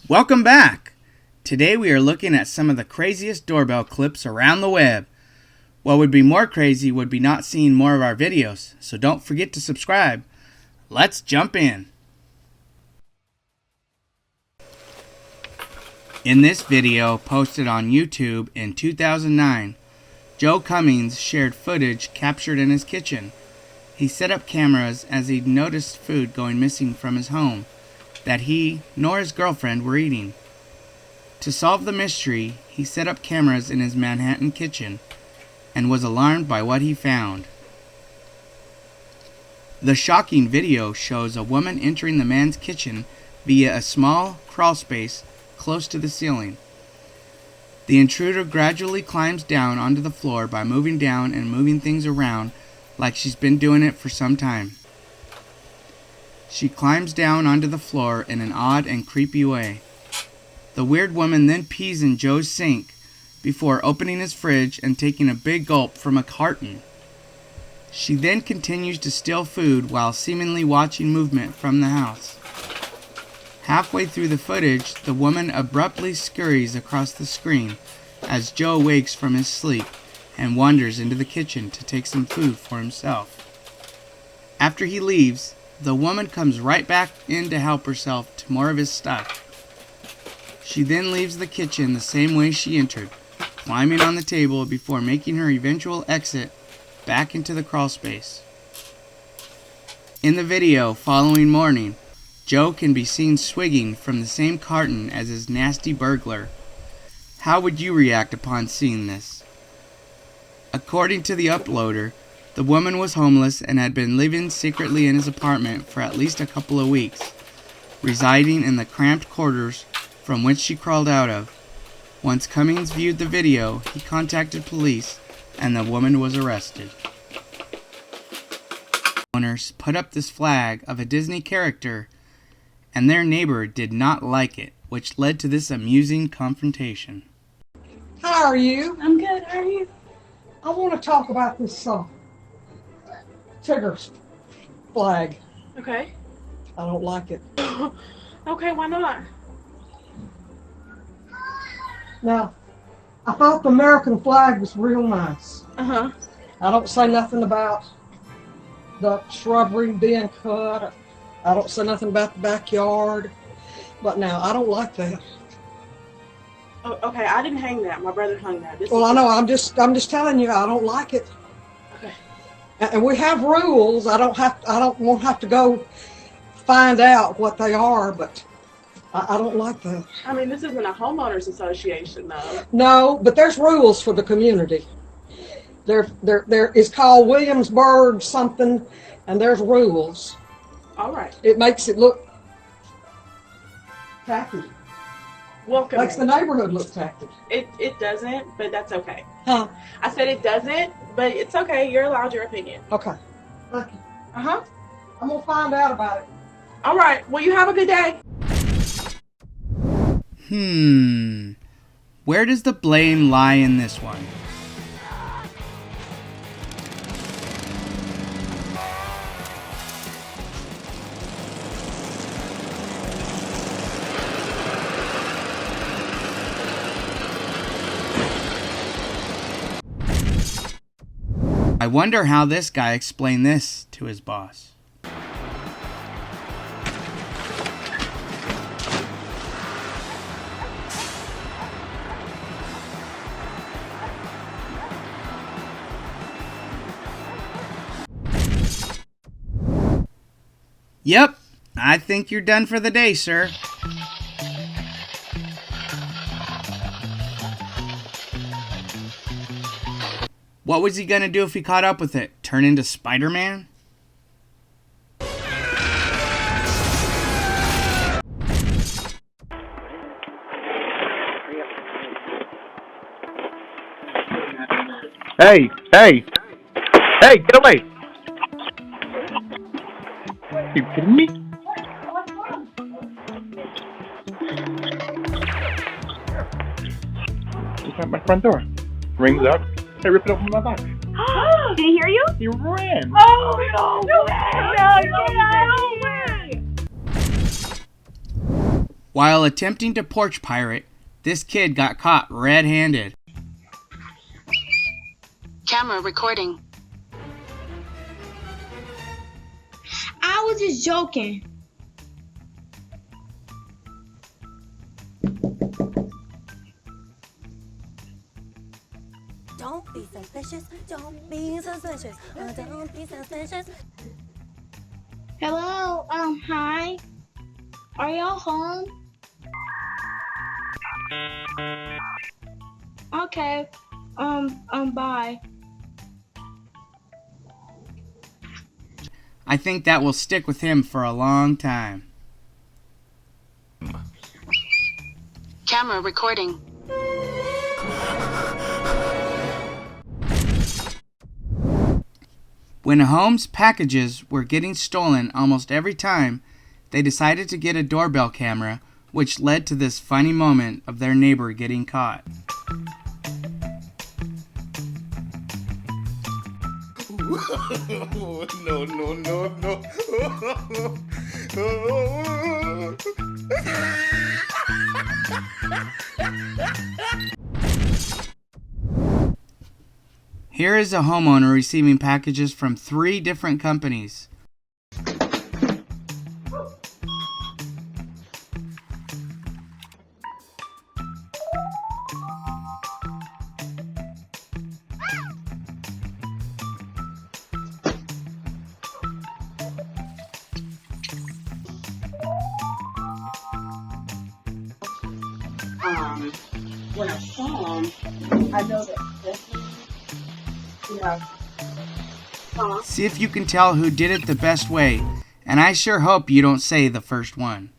Welcome back! Today we are looking at some of the craziest doorbell clips around the web. What would be more crazy would be not seeing more of our videos, so don't forget to subscribe. Let's jump in. In this video posted on YouTube in 2009, Joe Cummings shared footage captured in his kitchen. He set up cameras as he noticed food going missing from his home that he nor his girlfriend were eating. To solve the mystery, he set up cameras in his Manhattan kitchen and was alarmed by what he found. The shocking video shows a woman entering the man's kitchen via a small crawl space close to the ceiling. The intruder gradually climbs down onto the floor by moving down and moving things around like she's been doing it for some time. She climbs down onto the floor in an odd and creepy way. The weird woman then pees in Joe's sink before opening his fridge and taking a big gulp from a carton. She then continues to steal food while seemingly watching movement from the house. Halfway through the footage, the woman abruptly scurries across the screen as Joe wakes from his sleep and wanders into the kitchen to take some food for himself. After he leaves, the woman comes right back in to help herself to more of his stuff. She then leaves the kitchen the same way she entered, climbing on the table before making her eventual exit back into the crawl space. In the video following morning, Joe can be seen swigging from the same carton as his nasty burglar. How would you react upon seeing this? According to the uploader, the woman was homeless and had been living secretly in his apartment for at least a couple of weeks, residing in the cramped quarters from which she crawled out of. Once Cummings viewed the video, he contacted police and the woman was arrested. Owners put up this flag of a Disney character and their neighbor did not like it, which led to this amusing confrontation. How are you? I'm good. How are you? I want to talk about this Tigger flag. Okay. I don't like it. Okay, why not? Now, I thought the American flag was real nice. Uh-huh. I don't say nothing about the shrubbery being cut. I don't say nothing about the backyard. But now, I don't like that. Oh, okay, I didn't hang that. My brother hung that. Well, I know. I'm just telling you, I don't like it. Okay. And we have rules. I won't have to go find out what they are, but I don't like that. I mean, this isn't a homeowners association, though. No, but there's rules for the community. There is called Williamsburg something, and there's rules. All right. It makes it look tacky. Welcome. Makes the neighborhood look tacky. It doesn't, but that's okay. Huh? I said it doesn't, but it's okay. You're allowed your opinion. Okay. Thank you. Uh-huh. I'm gonna find out about it. All right. Well, you have a good day. Where does the blame lie in this one? I wonder how this guy explained this to his boss. Yep, I think you're done for the day, sir. What was he gonna do if he caught up with it? Turn into Spider-Man? Hey, get away! Are you kidding me? Just at my front door. Rings up. I rip it open my box. Did he hear you? He ran. Oh, no way! No, get out of here! While attempting to porch pirate, this kid got caught red-handed. Camera recording. I was just joking. Don't be suspicious. Don't be suspicious. Don't be suspicious. Hello, hi. Are y'all home? Okay, bye. I think that will stick with him for a long time. Camera recording. When a home's packages were getting stolen almost every time, they decided to get a doorbell camera, which led to this funny moment of their neighbor getting caught. No. Here is a homeowner receiving packages from 3 different companies. When I saw him, I know that this See if you can tell who did it the best way, and I sure hope you don't say the first one.